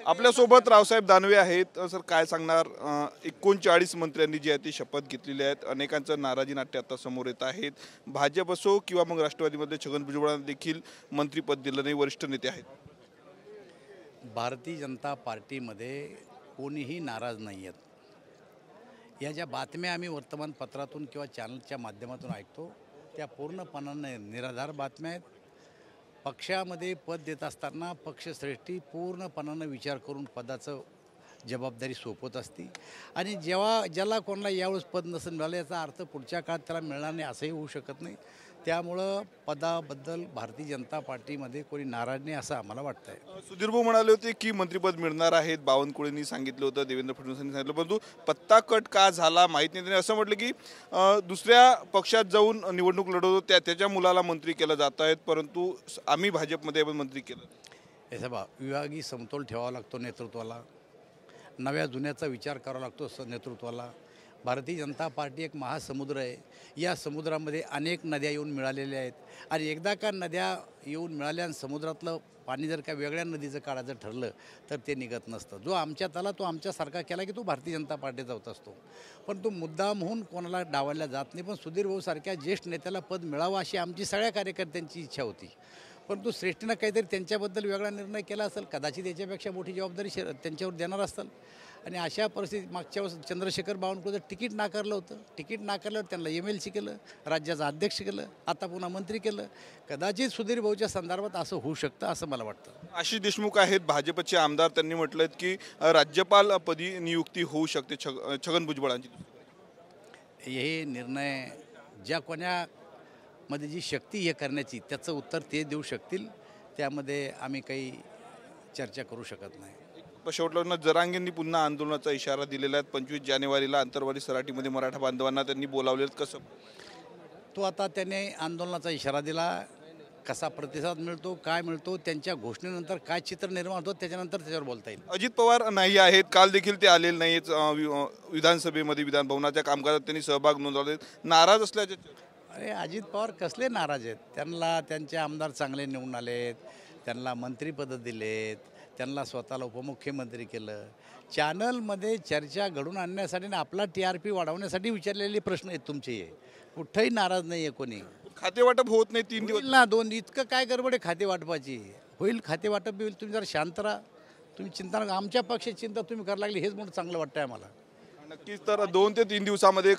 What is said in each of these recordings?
आपल्यासोबत रावसाहेब दानवे आहेत। सर काय सांगणार, 39 मंत्र्यांनी जी आहे ती शपथ घेतलेली आहेत। अनेकांचं नाराजी नाट्य आता समोर येत आहेत। भाजप असो किंवा मग राष्ट्रवादीमध्ये छगन भुजबळांना देखील मंत्रीपद दिलं नाही, वरिष्ठ नेते आहेत। भारतीय जनता पार्टीमध्ये कोणीही नाराज नाही आहेत। या ज्या बातम्या आम्ही वर्तमानपत्रातून किंवा चॅनलच्या माध्यमातून ऐकतो त्या पूर्णपणाने निराधार बातम्या आहेत। पक्षामध्ये पद देत असताना पक्षश्रेष्ठी पूर्णपणाने विचार करून पदाचं जबाबदारी सोपवत असते आणि जेव्हा ज्याला कोणाला यावेळेस पद नसेल मिळालं याचा अर्थ पुढच्या काळात त्याला मिळणार नाही असंही होऊ शकत नाही। त्यामुळं पदाबद्दल भारतीय जनता पार्टीमध्ये कोणी नाराज नाही असं आम्हाला वाटतं आहे। सुधीर भाऊ म्हणाले होते की मंत्रिपद मिळणार आहेत, बावनकुळेंनी सांगितलं होतं, देवेंद्र फडणवीसांनी सांगितलं, परंतु पत्ता कट का झाला माहीत नाही। त्यांनी असं म्हटलं की दुसऱ्या पक्षात जाऊन निवडणूक लढवतो त्याच्या मुलाला मंत्री केलं जात आहेत, परंतु आम्ही भाजपमध्ये मंत्री केलं। हे सभा विभागीय समतोल ठेवावा लागतो नेतृत्वाला, नव्या जुन्याचा विचार करावा लागतो नेतृत्वाला। भारतीय जनता पार्टी एक महासमुद्र आहे, या समुद्रामध्ये अनेक नद्या येऊन मिळालेल्या आहेत आणि एकदा का नद्या येऊन मिळाल्या आणि समुद्रातलं पाणी जर का वेगळ्या नदीचं काढायचं ठरलं तर ते निघत नसतं। जो आमच्यात आला तो आमच्यासारखा केला की तो भारतीय जनता पार्टीचा होत असतो, पण तो मुद्दाम होऊन कोणाला डावलला जात नाही। पण सुधीर भाऊ सारख्या ज्येष्ठ नेत्याला पद मिळावं अशी आमची सगळ्या कार्यकर्त्यांची इच्छा होती, परंतु श्रेष्ठीनं काहीतरी त्यांच्याबद्दल वेगळा निर्णय केला असेल, कदाचित याच्यापेक्षा मोठी जबाबदारी त्यांच्यावर देणार असतील आणि अशा परिस्थितीत मागच्या वेळेस चंद्रशेखर बावनकुळेचं तिकीट नाकारलं होतं। तिकीट नाकारल्यावर त्यांना MLC केलं, राज्याचा अध्यक्ष केलं, आता पुन्हा मंत्री केलं। कदाचित सुधीर भाऊच्या संदर्भात असं होऊ शकतं असं मला वाटतं। आशिष देशमुख आहेत भाजपचे आमदार, त्यांनी म्हटलं की राज्यपालपदी नियुक्ती होऊ शकते छगन भुजबळांची। हे निर्णय ज्या कोणामध्ये जी शक्ती हे करण्याची त्याचं उत्तर ते देऊ शकतील, त्यामध्ये आम्ही काही चर्चा करू शकत नाही। शेवटला जरांगेंनी पुन्हा आंदोलनाचा इशारा दिलेला आहे। 25 जानेवारीला आंतरवाली सराटीमध्ये मराठा बांधवांना त्यांनी बोलावले, कसं तो आता त्याने आंदोलनाचा इशारा दिला, कसा प्रतिसाद मिळतो काय मिळतो त्यांच्या घोषणेनंतर काय चित्र निर्माण होतं त्याच्यानंतर त्याच्यावर बोलता येईल। अजित पवार नाही आहेत, काल देखील ते आलेले नाहीत विधानसभेमध्ये, विधानभवनाच्या कामकाजात त्यांनी सहभाग नोंदवले, नाराज असल्याचे। अरे अजित पवार कसले नाराज आहेत? त्यांना त्यांचे आमदार चांगले निवडून आलेत, त्यांना मंत्रिपद दिलेत, त्यांना स्वतःला उपमुख्यमंत्री केलं। चॅनलमध्ये चर्चा घडून आणण्यासाठी आणि आपला TRP वाढवण्यासाठी विचारलेले प्रश्न आहेत तुमचे, हे कुठंही नाराज नाही आहे कोणी। खाते वाटप होत नाही 3 दिवस ना 2 इतकं काय गडबड आहे खाते वाटपाची? होईल खाते वाटप होईल, तुम्ही जरा शांत राहा, तुम्ही चिंता नका। आमच्या पक्षाची चिंता तुम्ही करायला लागली हेच म्हणून चांगलं वाटतं आहे आम्हाला। नक्कीच, तर 2 ते 3 दिवसामध्ये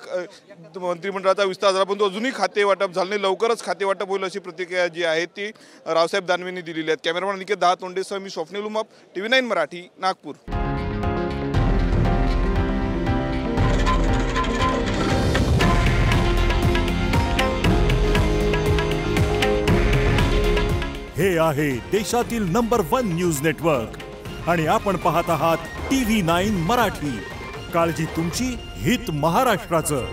मंत्रिमंडळाचा विस्तार झाला, पण अजूनही खाते वाटप झालं नाही। लवकरच खाते वाटप होईल अशी प्रतिक्रिया जी आहे ती रावसाहेब दानवेंनी दिलेली आहे। कॅमेरामॅन निकेत दहातोंडेसह मी स्वप्नील उमाप, TV9 मराठी, नागपूर। हे आहे देशातील नंबर 1 न्यूज नेटवर्क आणि आपण पाहत आहात TV9 मराठी। काळजी तुमची, हित महाराष्ट्राचं।